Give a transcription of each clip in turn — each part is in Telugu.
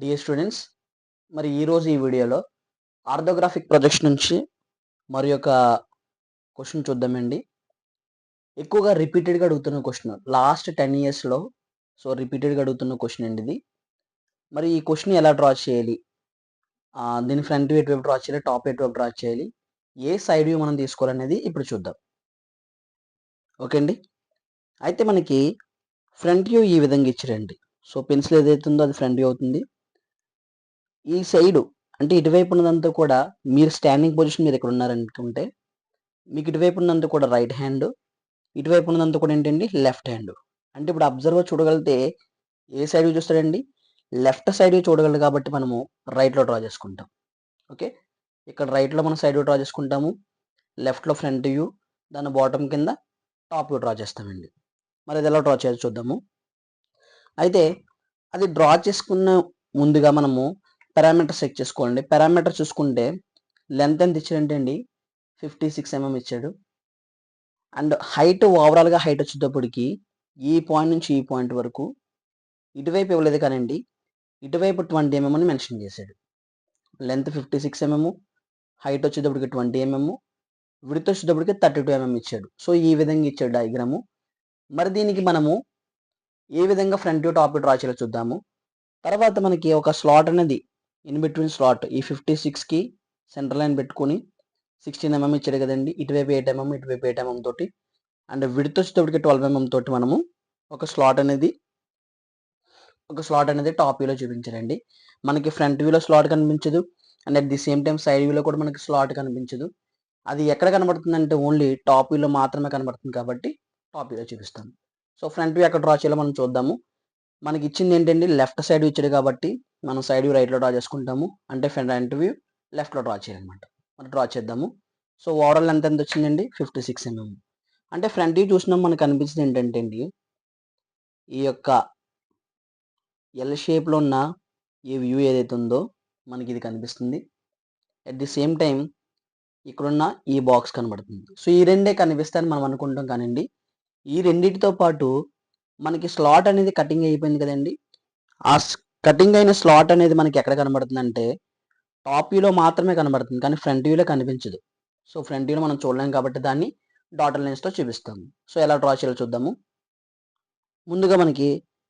డియర్ స్టూడెంట్స్, మరి ఈరోజు ఈ వీడియోలో ఆర్థోగ్రాఫిక్ ప్రొజెక్షన్ నుంచి మరి ఒక క్వశ్చన్ చూద్దామండి. ఎక్కువగా రిపీటెడ్గా అడుగుతున్న క్వశ్చన్ లాస్ట్ 10 ఇయర్స్లో. సో రిపీటెడ్గా అడుగుతున్న క్వశ్చన్ అండి ఇది. మరి ఈ క్వశ్చన్ ఎలా డ్రా చేయాలి, దీని ఫ్రంట్ వ్యూ ఎటువైపు డ్రా చేయాలి, టాప్ ఎటువైపు డ్రా చేయాలి, ఏ సైడ్ వ్యూ మనం తీసుకోవాలనేది ఇప్పుడు చూద్దాం. ఓకే అండి. అయితే మనకి ఫ్రంట్ వ్యూ ఈ విధంగా ఇచ్చారండి. సో పెన్సిల్ ఏదైతే ఉందో అది ఫ్రంట్ వ్యూ అవుతుంది. ఈ సైడు అంటే ఇటువైపు ఉన్నదంతా కూడా మీరు స్టాండింగ్ పొజిషన్ మీరు ఇక్కడ ఉన్నారనుకుంటే మీకు ఇటువైపు ఉన్నదంతా కూడా రైట్ హ్యాండ్, ఇటువైపు ఉన్నదంతా కూడా ఏంటండి లెఫ్ట్ హ్యాండ్. అంటే ఇప్పుడు అబ్జర్వర్ చూడగలిగితే ఏ సైడ్ వ్యూ చూస్తాడండి, లెఫ్ట్ సైడ్ వ్యూ చూడగలడు కాబట్టి మనము రైట్లో డ్రా చేసుకుంటాం. ఓకే, ఇక్కడ రైట్లో మనం సైడ్ వ్యూ డ్రా చేసుకుంటాము, లెఫ్ట్లో ఫ్రంట్ వ్యూ, దాని బాటమ్ కింద టాప్ వ్యూ డ్రా చేస్తామండి. మరి అది ఎలా డ్రా చేయాలో చూద్దాము. అయితే అది డ్రా చేసుకున్న ముందుగా మనము పారామీటర్స్ చెక్ చేసుకోవాలండి. పారామీటర్ చూసుకుంటే లెంత్ ఎంత ఇచ్చాడంటే అండి 56 mm ఇచ్చాడు. అండ్ హైట్ ఓవరాల్గా హైట్ వచ్చేటప్పటికి ఈ పాయింట్ నుంచి ఈ పాయింట్ వరకు ఇటువైపు ఇవ్వలేదు కానండి, ఇటువైపు 20 mm అని మెన్షన్ చేశాడు. లెంత్ 56 mm, హైట్ వచ్చేటప్పటికి 20 mm, విడ్త్ వచ్చేటప్పటికి 32 mm ఇచ్చాడు. సో ఈ విధంగా ఇచ్చాడు డయాగ్రాము. మరి దీనికి మనము ఏ విధంగా front view top view draw చేయాలో చూద్దాము. తర్వాత మనకి ఒక స్లాట్ అనేది ఇన్ బిట్వీన్ స్లాట్ ఈ 56కి సెంటర్ లైన్ పెట్టుకొని 16 mm ఇచ్చాడు కదండి, ఇటువైపు 8 mm, ఇటువైపు 8 mm తోటి, అండ్ విడ్త్ వచ్చేటప్పటికి 12 mm తోటి మనము ఒక స్లాట్ అనేది టాప్ వ్యూలో చూపించారండి. మనకి ఫ్రంట్ వ్యూలో స్లాట్ కనిపించదు, and at the same time side వ్యూలో కూడా మనకి స్లాట్ కనిపించదు. అది ఎక్కడ కనబడుతుంది అంటే ఓన్లీ టాప్ వ్యూలో మాత్రమే కనబడుతుంది కాబట్టి టాప్ వ్యూలో చూపిస్తాను. సో ఫ్రంట్ వ్యూ ఎక్కడ డ్రా చేయాలో మనం చూద్దాము. మనకి ఇచ్చింది ఏంటండి, లెఫ్ట్ సైడ్ ఇచ్చాడు కాబట్టి మనం సైడ్ వ్యూ రైట్లో డ్రా చేసుకుంటాము, అంటే ఫ్రంట్ వ్యూ లెఫ్ట్లో డ్రా చేయాలన్నమాట. మనం డ్రా చేద్దాము. సో ఓవరాల్ లెంత్ ఎంత వచ్చిందండి 56 mm. అంటే ఫ్రంట్ వ్యూ చూసినాం మనకు అనిపించింది ఏంటంటే అండి, ఈ యొక్క ఎల్ షేప్లో ఉన్న ఈ వ్యూ ఏదైతే ఉందో మనకి ఇది కనిపిస్తుంది. అట్ ది సేమ్ టైం ఇక్కడున్న ఈ బాక్స్ కనబడుతుంది. సో ఈ రెండే కనిపిస్తాయని మనం అనుకుంటాం కానివ్వండి, ఈ రెండింటితో పాటు మనకి స్లాట్ అనేది కటింగ్ అయిపోయింది కదండి. ఆ కటింగ్ అయిన స్లాట్ అనేది మనకి ఎక్కడ కనబడుతుంది అంటే టాప్ వ్యూలో మాత్రమే కనబడుతుంది, కానీ ఫ్రంట్ వ్యూలో కనిపించదు. సో ఫ్రంట్ వ్యూలో మనం చూడలేం కాబట్టి దాన్ని డాటర్ లైన్స్తో చూపిస్తాము. సో ఎలా డ్రా చేయాలో చూద్దాము. ముందుగా మనకి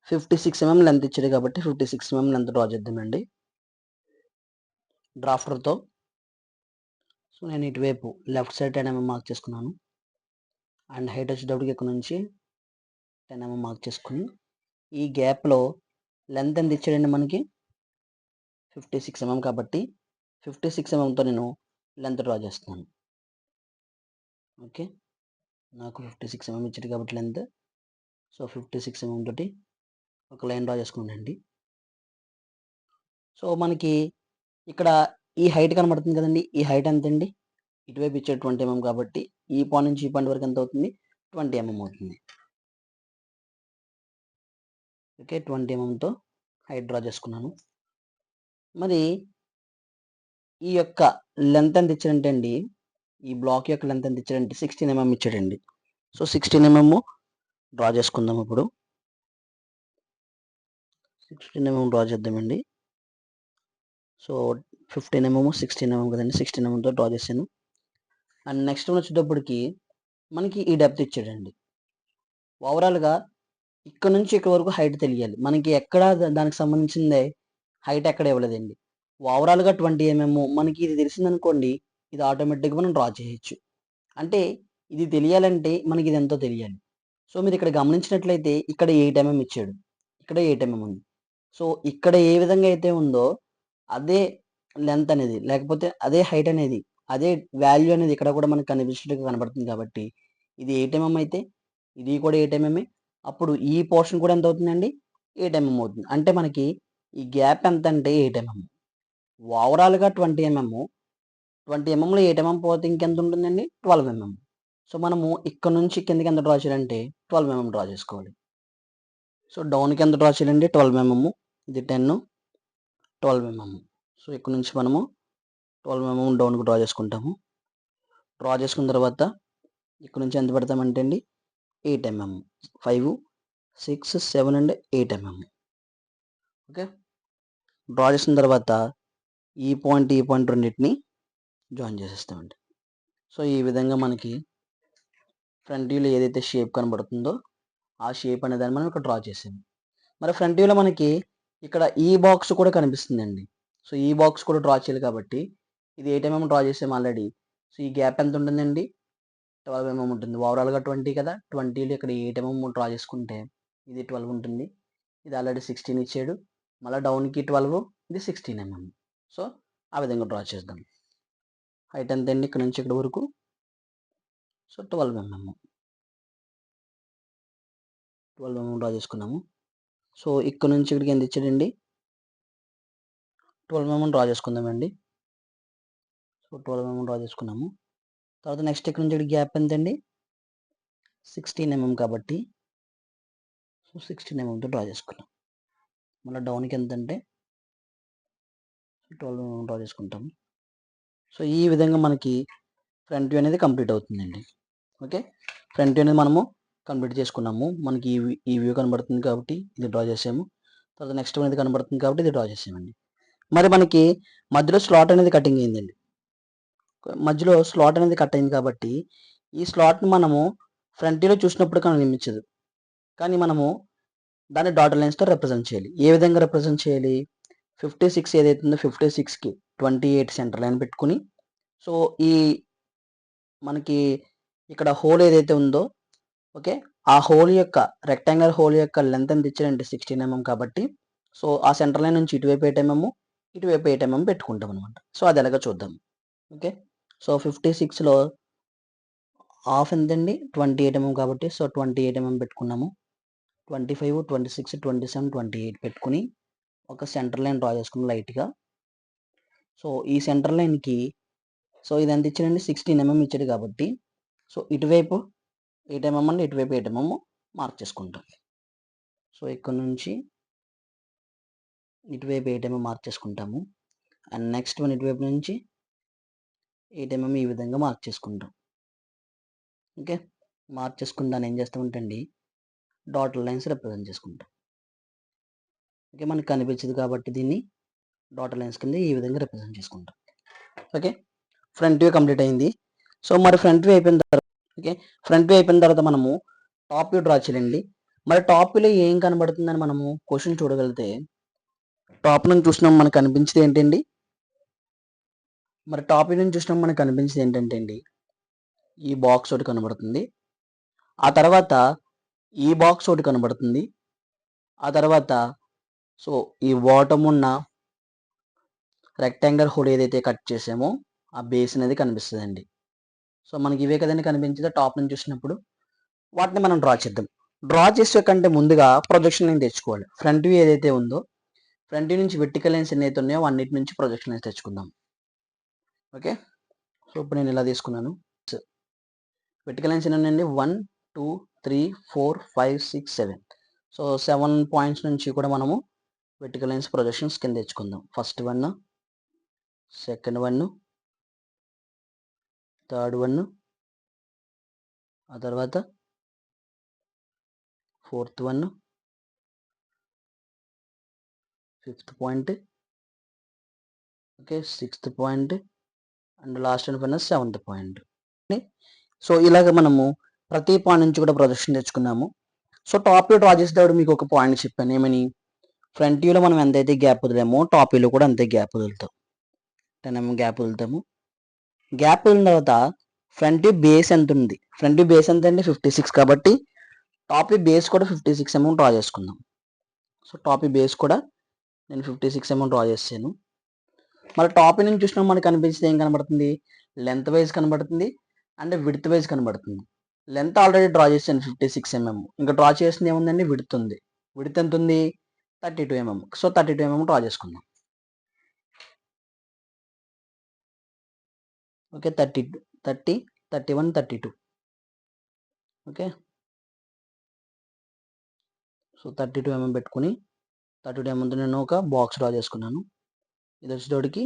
56 mm లెంత్ ఇచ్చాడు కాబట్టి 56 mm లెంత్ డ్రా చేద్దామండి డ్రాఫ్టర్తో. సో నేను ఇటువైపు లెఫ్ట్ సైడ్ 10 mm మార్క్ చేసుకున్నాను, అండ్ హైట్ వచ్చేటప్పటికి ఇక్కడ నుంచి 10 mm మార్క్ చేసుకుని ఈ గ్యాప్లో లెంత్ ఎంత ఇచ్చాడండి మనకి 56 mm కాబట్టి 56 mmతో నేను లెంత్ డ్రా చేస్తున్నాను. ఓకే, నాకు 56 mm ఇచ్చాడు కాబట్టి లెంత్. సో 56 mm తోటి ఒక లైన్ డ్రా చేసుకున్నానండి. సో మనకి ఇక్కడ ఈ హైట్ కనబడుతుంది కదండి, ఈ హైట్ ఎంత అండి, ఇటువైపు ఇచ్చే 20 mm కాబట్టి ఈ పాయింట్ నుంచి ఈ పాయింట్ వరకు ఎంత అవుతుంది 20 mm అవుతుంది. ఓకే, 20 mmతో హైట్ డ్రా చేసుకున్నాను. మరి ఈ యొక్క లెంత్ ఎంత ఇచ్చాడంటే అండి, ఈ బ్లాక్ యొక్క లెంత్ ఎంత ఇచ్చాడంటే 16 mm ఇచ్చాడండి. సో 16 mm డ్రా చేసుకుందాం. ఇప్పుడు 16 mm డ్రా చేద్దామండి. సో 15 mm 16 mm కదండి, 16 mmతో డ్రా చేశాను. అండ్ నెక్స్ట్ వచ్చేటప్పటికి మనకి ఈ డెప్త్ ఇచ్చాడండి. ఓవరాల్గా ఇక్కడ నుంచి ఇక్కడ వరకు హైట్ తెలియాలి మనకి, ఎక్కడ దానికి సంబంధించిందే హైట్ ఎక్కడ ఇవ్వలేదండి. ఓవరాల్గా 20 mm మనకి ఇది తెలిసిందనుకోండి, ఇది ఆటోమేటిక్గా మనం డ్రా చేయొచ్చు. అంటే ఇది తెలియాలంటే మనకి ఇది ఎంతో తెలియాలి. సో మీరు ఇక్కడ గమనించినట్లయితే ఇక్కడ 8 mm ఇచ్చాడు, ఇక్కడ 8 mm ఉంది. సో ఇక్కడ ఏ విధంగా అయితే ఉందో అదే లెంత్ అనేది, లేకపోతే అదే హైట్ అనేది, అదే వాల్యూ అనేది ఇక్కడ కూడా మనకు కనిపించినట్టుగా కనబడుతుంది. కాబట్టి ఇది 8 mm అయితే ఇది కూడా 8 mm. అప్పుడు ఈ పోర్షన్ కూడా ఎంత అవుతుందండి 8 mm అవుతుంది. అంటే మనకి ఈ గ్యాప్ ఎంత అంటే 8 mm. ఓవరాల్గా 20 mm, 20 mmలో 8 mm పోతే ఇంకెంత ఉంటుందండి 12 mm. సో మనము ఇక్కడ నుంచి కిందకి ఎంత డ్రా చేయాలంటే 12 mm డ్రా చేసుకోవాలి. సో డౌన్కి ఎంత డ్రా చేయాలండి 12 mm, ఇది 10, 12 mm. సో ఇక్కడ నుంచి మనము 12 mm డౌన్కి డ్రా చేసుకుంటాము. డ్రా చేసుకున్న తర్వాత ఇక్కడ నుంచి ఎంత పెడతామంటే అండి 8 mm, 5, 6, 7 and 8 mm. Okay, draw చేసిన తర్వాత ఈ పాయింట్ రెండింటిని జాయిన్ చేసేస్తామండి. సో ఈ విధంగా మనకి ఫ్రంట్ వ్యూలో ఏదైతే షేప్ కనబడుతుందో ఆ షేప్ అనే దాన్ని మనం ఇక్కడ డ్రా చేసాము. మరి ఫ్రంట్ వ్యూలో మనకి ఇక్కడ ఈ బాక్స్ కూడా కనిపిస్తుందండి. సో ఈ బాక్స్ కూడా డ్రా చేయాలి కాబట్టి ఇది 8 mm డ్రా చేసాము ఆల్రెడీ. సో ఈ గ్యాప్ ఎంత ఉంటుందండి? 12 mm ఉంటుంది. ఓవరాల్గా 20 కదా, 20లో ఇక్కడ 8 mm డ్రా చేసుకుంటే ఇది 12 ఉంటుంది. ఇది ఆల్రెడీ 16 ఇచ్చాడు, మళ్ళీ డౌన్కి 12, ఇది 16 mm. సో ఆ విధంగా డ్రా చేద్దాం. హైట్ ఎంత అండి ఇక్కడ నుంచి ఇక్కడ వరకు? సో 12 mm డ్రా చేసుకున్నాము. సో ఇక్కడ నుంచి ఇక్కడికి ఎంత ఇచ్చాడండి? 12 mm డ్రా చేసుకుందామండి. సో 12 mm డ్రా చేసుకున్నాము. తర్వాత నెక్స్ట్ ఇక్కడ నుంచి ఇక్కడికి గ్యాప్ ఎంత అండి? 16 mm కాబట్టి సో 16 mm డ్రా చేసుకున్నాం. మళ్ళీ డౌన్కి ఎంత అంటే 12 mm డ్రా చేసుకుంటాము. సో ఈ విధంగా మనకి ఫ్రంట్ వ్యూ అనేది కంప్లీట్ అవుతుందండి. ఓకే, ఫ్రంట్ వ్యూ అనేది మనము కంప్లీట్ చేసుకున్నాము. మనకి ఈ వ్యూ కనబడుతుంది కాబట్టి ఇది డ్రా చేసాము. తర్వాత నెక్స్ట్ అనేది కనబడుతుంది కాబట్టి ఇది డ్రా చేసామండి. మరి మనకి మధ్యలో స్లాట్ అనేది కటింగ్ అయిందండి. మధ్యలో స్లాట్ అనేది కట్ అయింది కాబట్టి ఈ స్లాట్ని మనము ఫ్రంట్ వ్యూలో చూసినప్పుడు కనిపించదు, కానీ మనము దాన్ని డాటర్ లైన్స్తో రిప్రజెంట్ చేయాలి. ఏ విధంగా రిప్రజెంట్ చేయాలి? 56 ఏదైతే ఉందో 56కి 28 సెంటర్ లైన్ పెట్టుకుని, సో ఈ మనకి ఇక్కడ హోల్ ఏదైతే ఉందో, ఓకే, ఆ హోల్ యొక్క రెక్టాంగులర్ హోల్ యొక్క లెంత్ ఎంత ఇచ్చారంటే 16 mm కాబట్టి సో ఆ సెంటర్ లైన్ నుంచి ఇటువైపు 8 mm, ఇటువైపు 8 mm పెట్టుకుంటాం అనమాట. సో అది ఎలాగో చూద్దాం. ఓకే, సో 56లో హాఫ్ ఎంతండి? 28 mm కాబట్టి సో 28 mm పెట్టుకున్నాము. 25, 26, 27, 28 పెట్టుకుని ఒక సెంటర్ లైన్ డ్రా చేసుకున్నాం లైట్గా. సో ఈ సెంటర్ లైన్కి సో ఇది ఎంత ఇచ్చాడండి? 16 mm ఇచ్చాడు కాబట్టి సో ఇటువైపు 8 mm అండి, ఇటువైపు 8 mm మార్క్ చేసుకుంటాం. సో ఇక్కడ నుంచి ఇటువైపు 8 mm మార్క్ చేసుకుంటాము. అండ్ నెక్స్ట్ వన్ ఇటువైపు నుంచి 8 mm ఈ విధంగా మార్క్ చేసుకుంటాం. ఓకే, మార్క్ చేసుకుని దాన్ని ఏం చేస్తామంటే అండి డాటర్ లైన్స్ రిప్రజెంట్ చేసుకుంటాం. ఓకే, మనకు కనిపించదు కాబట్టి దీన్ని డాటర్ లైన్స్ కింద ఈ విధంగా రిప్రజెంట్ చేసుకుంటాం. ఓకే, ఫ్రంట్ వ్యూ కంప్లీట్ అయింది. సో మరి ఫ్రంట్ వ్యూ అయిపోయిన తర్వాత ఓకే, ఫ్రంట్ వ్యూ అయిపోయిన తర్వాత మనము టాప్ వ్యూ డ్రా చేయండి. మరి టాప్ వ్యూలో ఏం కనబడుతుందని మనము క్వశ్చన్ చూడగలిగితే టాప్ నుంచి చూసినాం మనకు కనిపించేది ఏంటండి? మరి టాప్ వ్యూ నుంచి చూసినాం మనకు కనిపించేది ఏంటంటే అండి ఈ బాక్స్ ఒకటి కనబడుతుంది, ఆ తర్వాత ఈ బాక్స్ ఒకటి కనబడుతుంది, ఆ తర్వాత సో ఈ బాటమ్ ఉన్న రెక్టాంగులర్ హోల్ ఏదైతే కట్ చేసామో ఆ బేస్ అనేది కనిపిస్తుందండి. సో మనకి ఇవే కదండి కనిపించేది టాప్ నుంచి చూసినప్పుడు. వాటిని మనం డ్రా చేద్దాం. డ్రా చేసే కంటే ముందుగా ప్రొజెక్షన్ లైన్ తెచ్చుకోవాలి. ఫ్రంట్ వ్యూ ఏదైతే ఉందో ఫ్రంట్ వ్యూ నుంచి వెర్టికల్ లైన్స్ ఎన్నైతే ఉన్నాయో అన్నిటి నుంచి ప్రొజెక్షన్ లైన్స్ తెచ్చుకుందాం. ఓకే, సో ఇప్పుడు నేను ఇలా తీసుకున్నాను. వెర్టికల్ లైన్స్ ఎన్ని ఉన్నాయండి? 1, 2, 3, 4, 5, 6, 7. సో 7 పాయింట్స్ నుంచి కూడా మనము వెర్టికల్ లైన్స్ ప్రొజెక్షన్స్ కింద తెచ్చుకుందాం. First one, second one, third one, ఆ తర్వాత fourth one, fifth point, okay, sixth point and last and final 7th point. So ఇలాగ మనము ప్రతి పాయింట్ నుంచి కూడా ప్రొజెక్షన్ తెచ్చుకున్నాము. సో టాప్ వ్యూ డ్రా చేసేటప్పుడు మీకు ఒక పాయింట్ చెప్పాను, ఏమని? ఫ్రంట్ వ్యూలో మనం ఎంతైతే గ్యాప్ వదిలేమో టాప్ వ్యూలో కూడా అంతే గ్యాప్ వదులుతాం. 10 mm గ్యాప్ వదులుతాము. గ్యాప్ వదిలిన తర్వాత ఫ్రంట్ వ్యూ బేస్ ఎంత ఉంది? ఫ్రంట్ వ్యూ బేస్ ఎంత అండి? 56 కాబట్టి టాప్ వ్యూ బేస్ కూడా 56 mm డ్రా చేసుకుందాం. సో టాప్ వ్యూ బేస్ కూడా నేను 56 mm డ్రా చేసాను. మరి టాప్ వ్యూ నుంచి చూసినా మనకు కనిపించేది ఏం కనబడుతుంది? లెంత్ వైజ్ కనబడుతుంది అండ్ విడ్త్ వైజ్ కనబడుతుంది. లెంత్ ఆల్రెడీ డ్రా చేశాను 56 mm. ఇంకా డ్రా చేసింది ఏముందండి? విడ్త్ ఉంది. విడ్త్ ఎంత ఉంది? 32 mm. సో 32 mm డ్రా చేసుకుందాం. ఓకే, 30, 31, 32. ఓకే, సో 32 mm పెట్టుకుని 32 mm నేను ఒక బాక్స్ డ్రా చేసుకున్నాను. ఇది వచ్చేటోడికి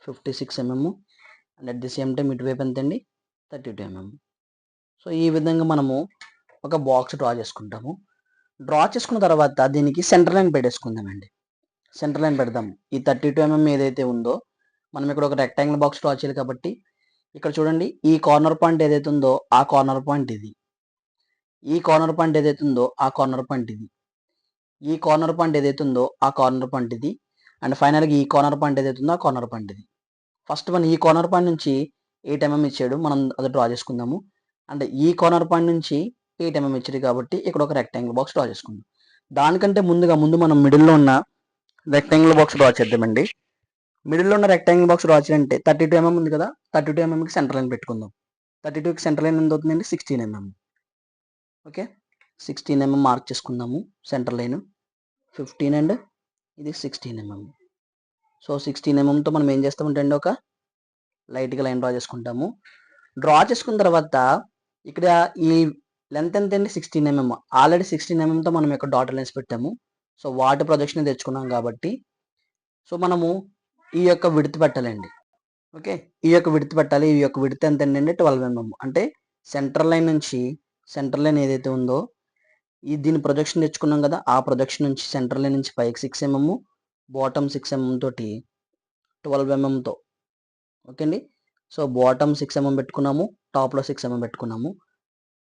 56 mm and at the same time ఇటువైపు ఎంత అండి? 32 mm. సో ఈ విధంగా మనము ఒక బాక్స్ డ్రా చేసుకుంటాము. డ్రా చేసుకున్న తర్వాత దీనికి సెంటర్ లైన్ పెట్టేసుకుందామండి. సెంటర్ లైన్ పెడదాం. ఈ 32 mm ఏదైతే ఉందో మనం ఇక్కడ ఒక రెక్టాంగిల్ బాక్స్ డ్రా చేయాలి కాబట్టి ఇక్కడ చూడండి, ఈ కార్నర్ పాయింట్ ఏదైతే ఉందో ఆ కార్నర్ పాయింట్ ఇది, ఈ కార్నర్ పాయింట్ ఏదైతే ఉందో ఆ కార్నర్ పాయింట్ ఇది, ఈ కార్నర్ పాయింట్ ఏదైతే ఉందో ఆ కార్నర్ పాయింట్ ఇది, అండ్ ఫైనల్గా ఈ కార్నర్ పాయింట్ ఏదైతే ఉందో ఆ కార్నర్ పాయింట్ ఇది. ఫస్ట్ మనం ఈ కార్నర్ పాయింట్ నుంచి 8 mm ఇచ్చాడు, మనం అది డ్రా చేసుకుందాము. అంటే ఈ కార్నర్ పాయింట్ నుంచి 8 mm ఇచ్చాడు కాబట్టి ఇక్కడ ఒక రెక్టాంగిల్ బాక్స్ డ్రా చేసుకుందాం. దానికంటే ముందు మనం మిడిల్లో ఉన్న రెక్టాంగిల్ బాక్స్ డ్రా చేద్దామండి. మిడిల్లో ఉన్న రెక్టాంగిల్ బాక్స్ డ్రా చేయాలంటే 32 mm ఉంది కదా, 32 mmకి సెంటర్ లైన్ పెట్టుకుందాం. 32కి సెంటర్ లైన్ ఎంత అవుతుందండి? 16 mm. ఓకే, 16 mm మార్క్ చేసుకుందాము సెంటర్ లైన్. 15 అండ్ ఇది 16 mm. సో 16 mmతో మనం ఏం చేస్తామంటే అండి, ఒక లైట్గా లైన్ డ్రా చేసుకుంటాము. డ్రా చేసుకున్న తర్వాత ఇక్కడ ఈ లెంత్ ఎంత అండి? 16 mm. ఆల్రెడీ 16 mmతో మనం ఇక్కడ డాటర్ లైన్స్ పెట్టాము. సో వాటి ప్రొజెక్షన్ తెచ్చుకున్నాం కాబట్టి సో మనము ఈ యొక్క విడ్త్ పెట్టాలండి. ఓకే, ఈ యొక్క విడ్త్ పెట్టాలి. ఈ యొక్క విడ్త్ ఎంత అండి? 12 mm. అంటే సెంటర్ లైన్ నుంచి, సెంటర్ లైన్ ఏదైతే ఉందో దీని ప్రొజెక్షన్ తెచ్చుకున్నాం కదా, ఆ ప్రొజెక్షన్ నుంచి సెంటర్ లైన్ నుంచి పైకి 6 mm, బాటమ్ 6 mm తోటి 12 mmతో. ఓకే అండి, సో బాటమ్ 6 mm పెట్టుకున్నాము, టాప్లో 6 mm పెట్టుకున్నాము.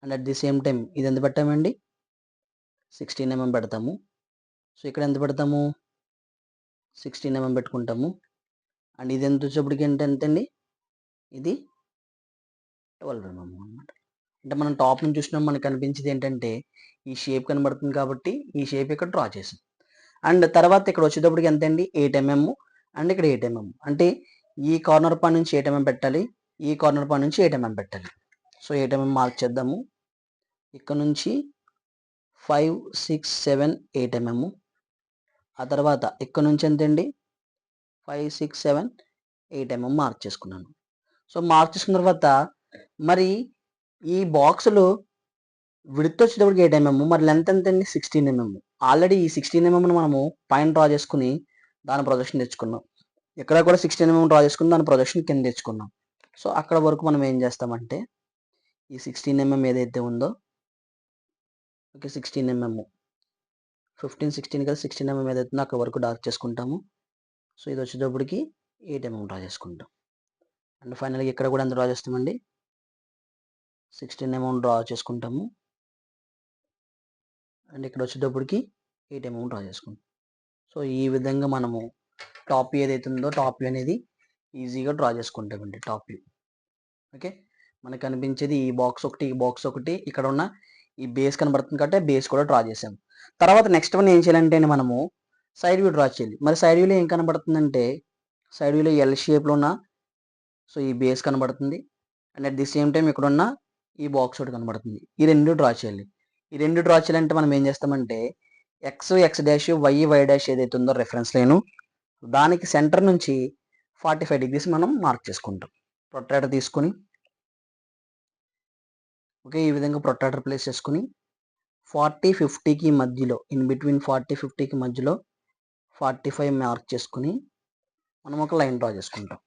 And at the same time ఇది ఎంత పెట్టామండి? 16 mm పెడతాము. సో ఇక్కడ ఎంత పెడతాము? 16 mm పెట్టుకుంటాము. అండ్ ఇది ఎంత వచ్చేప్పటికి ఎంతండి? ఇది 12 mm అనమాట. అంటే మనం టాప్ నుంచి చూసినా మనకు కనిపించేది ఏంటంటే ఈ షేప్ కనబడుతుంది కాబట్టి ఈ షేప్ ఇక్కడ డ్రా చేసాం. అండ్ తర్వాత ఇక్కడ వచ్చేటప్పటికి ఎంత అండి? 8 mm. అండ్ ఇక్కడ 8 mm. అంటే ఈ కార్నర్ పాయింట్ నుంచి 8 mm పెట్టాలి, ఈ కార్నర్ పాయింట్ నుంచి 8 mm పెట్టాలి. సో 8 mm మార్క్ చేద్దాము. ఇక్కడ నుంచి 5, 6, 7, 8 mm. ఆ తర్వాత ఇక్కడ నుంచి ఎంత అండి? 5, 6, 7, 8 mm మార్క్ చేసుకున్నాను. సో మార్క్ చేసుకున్న తర్వాత మరి ఈ బాక్సులు విడ్త్ వచ్చేటప్పటికి 8 mm, మరి లెంత్ ఎంత అండి? 16 mm. ఆల్రెడీ ఈ 16 mm మనము పైన డ్రా చేసుకుని దాని ప్రొజెక్షన్ తెచ్చుకున్నాం. ఇక్కడ కూడా 16 mm డ్రా చేసుకుని దాని ప్రొజెక్షన్ కింద తెచ్చుకున్నాం. సో అక్కడ వరకు మనం ఏం చేస్తామంటే ఈ 16 mm ఏదైతే ఉందో, ఓకే 16 mm, 15, 16 కదా, 16 mm ఏదైతే ఉందో అక్కడ వరకు డార్క్ చేసుకుంటాము. సో ఇది వచ్చేటప్పటికి 8 mm డ్రా చేసుకుంటాం. అండ్ ఫైనల్గా ఇక్కడ కూడా ఎంత డ్రా చేస్తామండి? 16 mm డ్రా చేసుకుంటాము. అండ్ ఇక్కడ వచ్చేటప్పటికి 8 mm డ్రా చేసుకుంటాం. సో ఈ విధంగా మనము టాప్ వ్యూ ఏదైతే ఉందో టాప్ వ్యూ అనేది ఈజీగా డ్రా చేసుకుంటామండి. టాప్ వ్యూ ఓకే, మనకు కనిపించేది ఈ బాక్స్ ఒకటి, ఈ బాక్స్ ఒకటి, ఇక్కడ ఉన్న ఈ బేస్ కనబడుతుంది కాబట్టి బేస్ కూడా డ్రా చేసాం. తర్వాత నెక్స్ట్ వన్ ఏం చేయాలంటే మనము సైడ్ వ్యూ డ్రా చేయాలి. మరి సైడ్ వ్యూలో ఏం కనబడుతుందంటే సైడ్ వ్యూలో ఎల్ షేప్లో ఉన్న సో ఈ బేస్ కనబడుతుంది. And at the same time ఇక్కడ ఉన్న ఈ బాక్స్ ఒకటి కనబడుతుంది. ఈ రెండు డ్రా చేయాలి. ఈ రెండు డ్రా చేయాలంటే మనం ఏం చేస్తామంటే ఎక్స్ డాష్ వై డాష్ ఏదైతే ఉందో రెఫరెన్స్ లైను, దానికి సెంటర్ నుంచి 45 degrees మనం మార్క్ చేసుకుంటాం. ప్రొట్రాక్టర్ తీసుకుని ఓకే ఈ విధంగా ప్రొట్రాక్టర్ ప్లేస్ చేసుకుని 40, 50కి మధ్యలో, ఇన్ బిట్వీన్ 40, 50కి మధ్యలో 45 మార్క్ చేసుకుని మనం ఒక లైన్ డ్రా చేసుకుంటాం.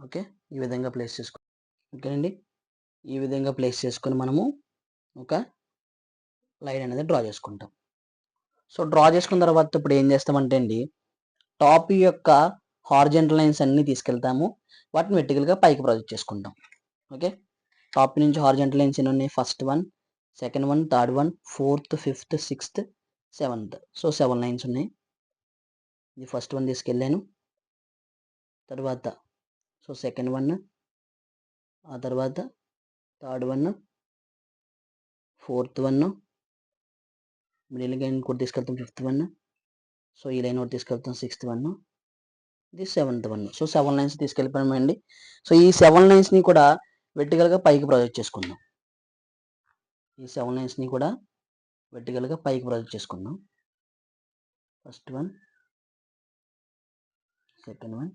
ఓకే ఈ విధంగా ప్లేస్ చేసుకుంటాం. ఓకేనండి, ఈ విధంగా ప్లేస్ చేసుకొని మనము ఒక లైన్ అనేది డ్రా చేసుకుంటాం. సో డ్రా చేసుకున్న తర్వాత ఇప్పుడు ఏం చేస్తామంటే అండి టాప్ యొక్క హార్జెంటల్ లైన్స్ అన్నీ తీసుకెళ్తాము, వాటిని వెర్టికల్గా పైకి ప్రొజెక్ట్ చేసుకుంటాం. ఓకే, టాప్ నుంచి హార్జెంటల్ లైన్స్ ఎన్ని ఉన్నాయి? First one, second one, third one, 4th, 5th, 6th, 7th. So 7 lines ఉన్నాయి. ఇది ఫస్ట్ వన్ తీసుకెళ్ళాను, తర్వాత సో సెకండ్ వన్, ఆ తర్వాత third one, 4th one, middle line కూడా తీసుకెళ్తాం 5th వన్, సో ఈ లైన్ కూడా తీసుకెళ్తాం 6th వన్, ఇది 7th వన్. సో 7 లైన్స్ తీసుకెళ్ళిపోయామండి. సో ఈ 7 లైన్స్ని కూడా వెర్టికల్గా పైకి ప్రొజెక్ట్ చేసుకుందాం. ఈ 7 లైన్స్ని కూడా వెర్టికల్గా పైకి ప్రొజెక్ట్ చేసుకుందాం. First one, second one,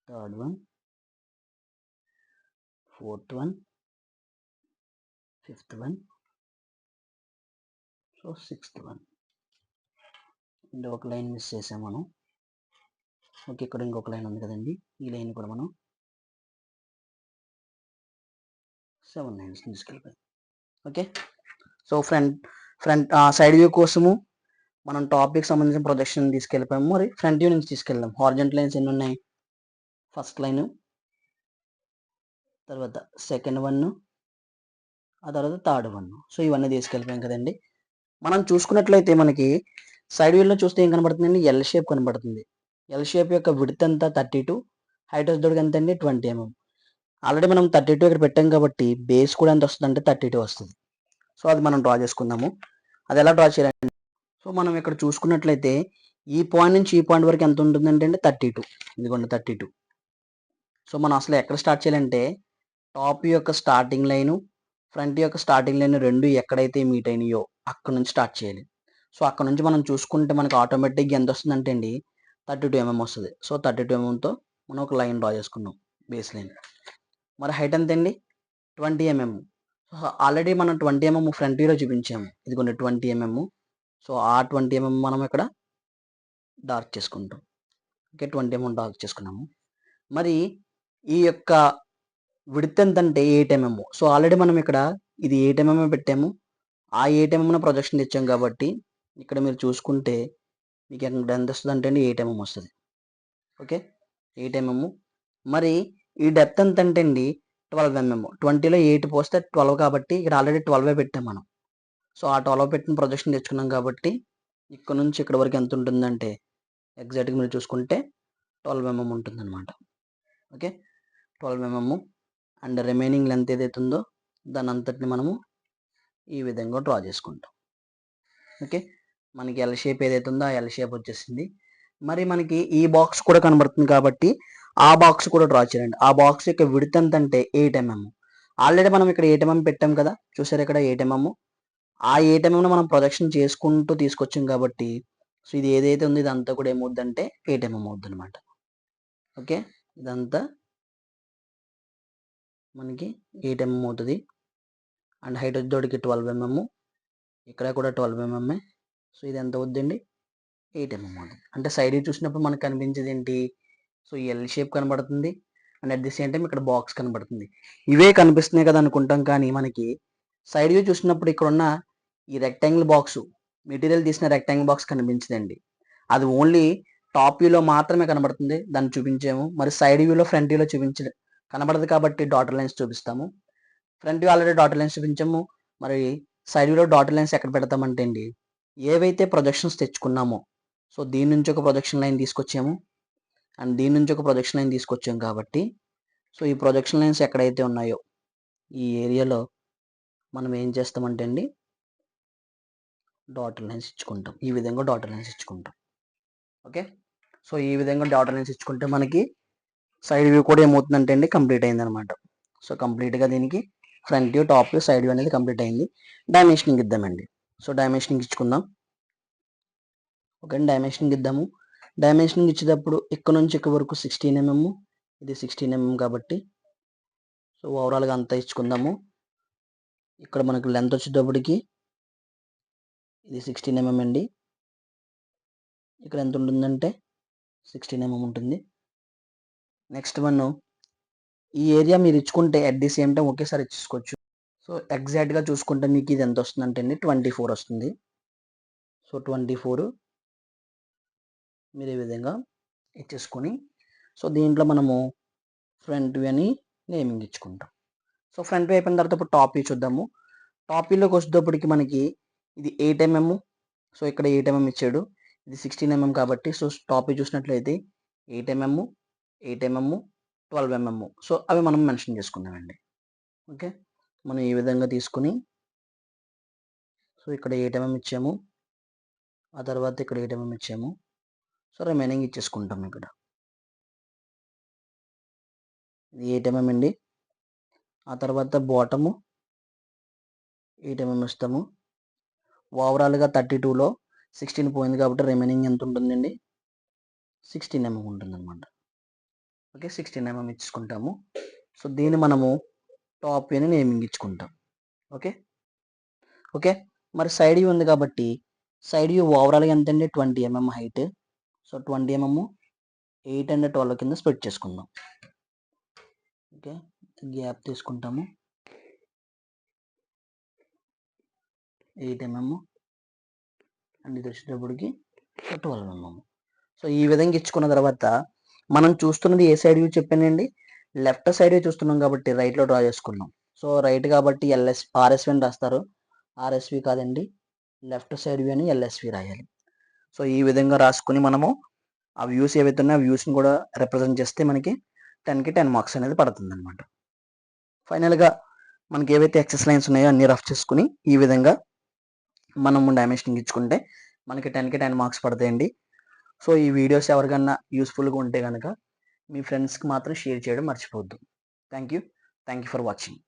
third one, 4th one, 5th one, so 6th one. అంటే ఒక లైన్ మిస్ చేసాం మనం. ఓకే, ఇక్కడ ఇంకొక లైన్ ఉంది కదండి, ఈ లైన్ కూడా మనం 7 లైన్స్ తీసుకెళ్ళిపోయాం. Okay, so front side view కోసము మనం టాపిక్ సంబంధించిన ప్రొజెక్షన్ తీసుకెళ్ళిపోయాము. మరి ఫ్రంట్ వ్యూ నుంచి తీసుకెళ్దాం. హారిజంటల్ లైన్స్ ఎన్ని ఉన్నాయి? ఫస్ట్ లైన్, తర్వాత సెకండ్ వన్, ఆ తర్వాత థర్డ్ వన్. సో ఇవన్నీ తీసుకెళ్ళిపోయాం కదండి. మనం చూసుకున్నట్లయితే మనకి సైడ్ వ్యూలో చూస్తే ఏం కనబడుతుందండి? ఎల్ షేప్ కనబడుతుంది. ఎల్ షేప్ యొక్క విడ్త్ అంతా 32, హైట్ వచ్చేటోడికి ఎంత అండి? 20 mm. ఆల్రెడీ మనం 32 ఇక్కడ పెట్టాం కాబట్టి బేస్ కూడా ఎంత వస్తుంది అంటే 32 వస్తుంది. సో అది మనం డ్రా చేసుకుందాము. అది ఎలా డ్రా చేయాలండి? సో మనం ఇక్కడ చూసుకున్నట్లయితే ఈ పాయింట్ నుంచి ఈ పాయింట్ వరకు ఎంత ఉంటుందంటే అండి 32. ఇదిగోండి 32. సో మనం అసలు ఎక్కడ స్టార్ట్ చేయాలంటే టాప్ యొక్క స్టార్టింగ్ లైను, ఫ్రంట్ యొక్క స్టార్టింగ్ లైన్ రెండు ఎక్కడైతే మీట్ అయినాయో అక్కడ నుంచి స్టార్ట్ చేయాలి. సో అక్కడ నుంచి మనం చూసుకుంటే మనకు ఆటోమేటిక్గా ఎంత వస్తుందంటే అండి 32 mm వస్తుంది. సో 32 mmతో మనం ఒక లైన్ డ్రా చేసుకున్నాం, బేస్ లైన్. మరి హైట్ ఎంత అండి? 20 mm. సో ఆల్రెడీ మనం 20 mm ఫ్రంట్ వ్యూలో చూపించాము. ఇదిగోండి 20 mm. సో ఆ 20 mm మనం ఇక్కడ డార్క్ చేసుకుంటాం. ఓకే, 20 mm డార్క్ చేసుకున్నాము. మరి ఈ యొక్క విడ్త్ ఎంత అంటే 8 mm. సో ఆల్రెడీ మనం ఇక్కడ ఇది 8 mm పెట్టాము. ఆ 8 mm ప్రొజెక్షన్ తెచ్చాం కాబట్టి ఇక్కడ మీరు చూసుకుంటే మీకు ఎంత వస్తుంది అంటే అండి 8 mm వస్తుంది. Okay, 8 mm. మరి ఈ డెప్త్ ఎంత అంటే అండి 12 mm. 20లో 8 పోస్తే 12 కాబట్టి ఇక్కడ ఆల్రెడీ 12 పెట్టాం మనం. సో ఆ 12 పెట్టిన ప్రొజెక్షన్ తెచ్చుకున్నాం కాబట్టి ఇక్కడ నుంచి ఇక్కడ వరకు ఎంత ఉంటుందంటే ఎగ్జాక్ట్గా మీరు చూసుకుంటే 12 mm ఉంటుందన్నమాట. Okay, 12 mm. And remaining length ఏదైతే ఉందో దాని అంతటిని మనము ఈ విధంగా డ్రా చేసుకుంటాం. ఓకే, మనకి ఎల్ షేప్ ఏదైతే ఉందో ఆ ఎల్ షేప్ వచ్చేసింది. మరి మనకి ఈ బాక్స్ కూడా కనబడుతుంది కాబట్టి ఆ బాక్స్ కూడా డ్రా చేయండి. ఆ బాక్స్ యొక్క విడ్త్ ఎంత అంటే 8 mm. ఆల్రెడీ మనం ఇక్కడ 8 mm పెట్టాం కదా, చూసారు ఇక్కడ 8 mm. ఆ 8 mm మనం ప్రొజెక్షన్ చేసుకుంటూ తీసుకొచ్చాం కాబట్టి సో ఇది ఏదైతే ఉందో ఇదంతా కూడా ఏమవుద్దంటే 8 mm అవుద్ది అనమాట. ఓకే, ఇదంతా మనకి 8 mm అవుతుంది. అండ్ హైట్ వచ్చేటోడికి 12 mm, ఇక్కడ కూడా 12 mm. సో ఇది ఎంత అవుద్దండి? 8 mm అవుతుంది. అంటే సైడ్ చూసినప్పుడు మనకు కనిపించేది ఏంటి? సో ఎల్ షేప్ కనబడుతుంది and at the same time ఇక్కడ బాక్స్ కనబడుతుంది. ఇవే కనిపిస్తున్నాయి కదా అనుకుంటాం, కానీ మనకి సైడ్ వ్యూ చూసినప్పుడు ఇక్కడ ఉన్న ఈ రెక్టాంగిల్ బాక్స్, మెటీరియల్ తీసిన రెక్టాంగిల్ బాక్స్ కనిపించదండి. అది ఓన్లీ టాప్ వ్యూలో మాత్రమే కనబడుతుంది, దాన్ని చూపించాము. మరి సైడ్ వ్యూలో ఫ్రంట్ వ్యూలో కనబడదు కాబట్టి డాటర్ లైన్స్ చూపిస్తాము. Front view already dotted lines చూపించాము. మరి సైడ్ వ్యూలో డాటర్ లైన్స్ ఎక్కడ పెడతామంటే అండి ఏవైతే ప్రొజెక్షన్స్ తెచ్చుకున్నామో సో దీని నుంచి ఒక ప్రొజెక్షన్ లైన్ తీసుకొచ్చాము అండ్ దీని నుంచి ఒక ప్రొజెక్షన్ లైన్ తీసుకొచ్చాం కాబట్టి సో ఈ ప్రొజెక్షన్ లైన్స్ ఎక్కడైతే ఉన్నాయో ఈ ఏరియాలో మనం ఏం చేస్తామంటే అండి డాటర్ లైన్స్ ఇచ్చుకుంటాం. ఈ విధంగా డాటర్ లైన్స్ ఇచ్చుకుంటాం. ఓకే, సో ఈ విధంగా డాటర్ లైన్స్ ఇచ్చుకుంటే మనకి సైడ్ వ్యూ కూడా ఏమవుతుందంటే అండి కంప్లీట్ అయింది అనమాట. సో కంప్లీట్గా దీనికి front view, top view, side view అనేది కంప్లీట్ అయింది. డైమెన్షనింగ్ ఇద్దామండి. సో డైమెన్షనింగ్ ఇచ్చుకుందాం. ఓకే, డైమెన్షనింగ్ ఇద్దాము. డైమెన్షనింగ్ ఇచ్చేటప్పుడు ఇక్కడ నుంచి ఇక్కడ వరకు 16 mm, ఇది 16 mm కాబట్టి సో ఓవరాల్గా అంతా ఇచ్చుకుందాము. ఇక్కడ మనకు లెంత్ వచ్చేటప్పటికి ఇది 16 mm అండి. ఇక్కడ ఎంత ఉంటుందంటే 16 mm ఉంటుంది. నెక్స్ట్ వన్ ఈ ఏరియా మీరు ఇచ్చుకుంటే అట్ ది సేమ్ టైం ఒకేసారి ఇచ్చుకోవచ్చు. సో ఎగ్జాక్ట్గా చూసుకుంటే మీకు ఇది ఎంత వస్తుందంటే అండి 24 వస్తుంది. సో 24 మీరు ఈ విధంగా ఇచ్చేసుకొని సో దీంట్లో మనము ఫ్రంట్ వ్యూ అని నేమింగ్ ఇచ్చుకుంటాం. సో ఫ్రంట్ వ్యూ అయిపోయిన తర్వాత ఇప్పుడు టాప్ వ్యూ చూద్దాము. టాప్ వ్యూలోకి వచ్చేటప్పటికి మనకి ఇది 8 mm. సో ఇక్కడ 8 mm ఇచ్చాడు, ఇది 16 mm కాబట్టి సో టాప్ వ్యూ చూసినట్లయితే 8 mm, 8 mm, 12 mm. సో అవి మనం మెన్షన్ చేసుకుందామండి. ఓకే, మనం ఈ విధంగా తీసుకుని సో ఇక్కడ 8 mm ఇచ్చాము, ఆ తర్వాత ఇక్కడ 8 mm ఇచ్చాము. సో రిమైనింగ్ ఇచ్చేసుకుంటాం. ఇక్కడ ఇది 8 mm అండి. ఆ తర్వాత బాటము 8 mm ఇస్తాము. ఓవరాల్గా 32లో 16 పోయింది కాబట్టి రిమైనింగ్ ఎంత ఉంటుందండి 16 mm ఉంటుంది అనమాట. Okay, 16 mm ఇచ్చుకుంటాము. సో దీన్ని మనము టాప్ వ్యూని నేమింగ్ ఇచ్చుకుంటాం. ఓకే ఓకే మరి సైడ్ వ్యూ ఉంది కాబట్టి సైడ్ వ్యూ ఓవరాల్గా ఎంత అండి 20 mm height. So 20 mm 8 and 12 కింద స్ప్లిట్ చేసుకుందాం. ఓకే, గ్యాప్ తీసుకుంటాము. 8 mm అండ్ ఇది వచ్చేటప్పటికి 12 mm. సో ఈ విధంగా ఇచ్చుకున్న తర్వాత మనం చూస్తున్నది ఏ సైడ్ వ్యూ చెప్పానండి, లెఫ్ట్ సైడ్ వ్యూ చూస్తున్నాం కాబట్టి రైట్లో డ్రా చేసుకున్నాం. సో రైట్ కాబట్టి ఆర్ఎస్వి అని రాస్తారు, ఆర్ఎస్వి కాదండి, లెఫ్ట్ సైడ్ వ్యూ అని ఎల్ఎస్వి రాయాలి. సో ఈ విధంగా రాసుకుని మనము ఆ వ్యూస్ ఏవైతే ఉన్నాయో ఆ వ్యూస్ని కూడా రిప్రజెంట్ చేస్తే మనకి 10కి 10 మార్క్స్ అనేది పడుతుంది అనమాట. ఫైనల్గా మనకి ఏవైతే ఎక్సెస్ లైన్స్ ఉన్నాయో అన్ని రఫ్ చేసుకుని ఈ విధంగా మనము డైమెన్షనింగ్ ఇచ్చుకుంటే మనకి 10కి 10 మార్క్స్ పడతాయండి. సో ఈ వీడియోస్ ఎవరికన్నా యూస్ఫుల్గా ఉంటే కనుక మీ ఫ్రెండ్స్కి మాత్రం షేర్ చేయడం మర్చిపోవద్దు. Thank you for watching.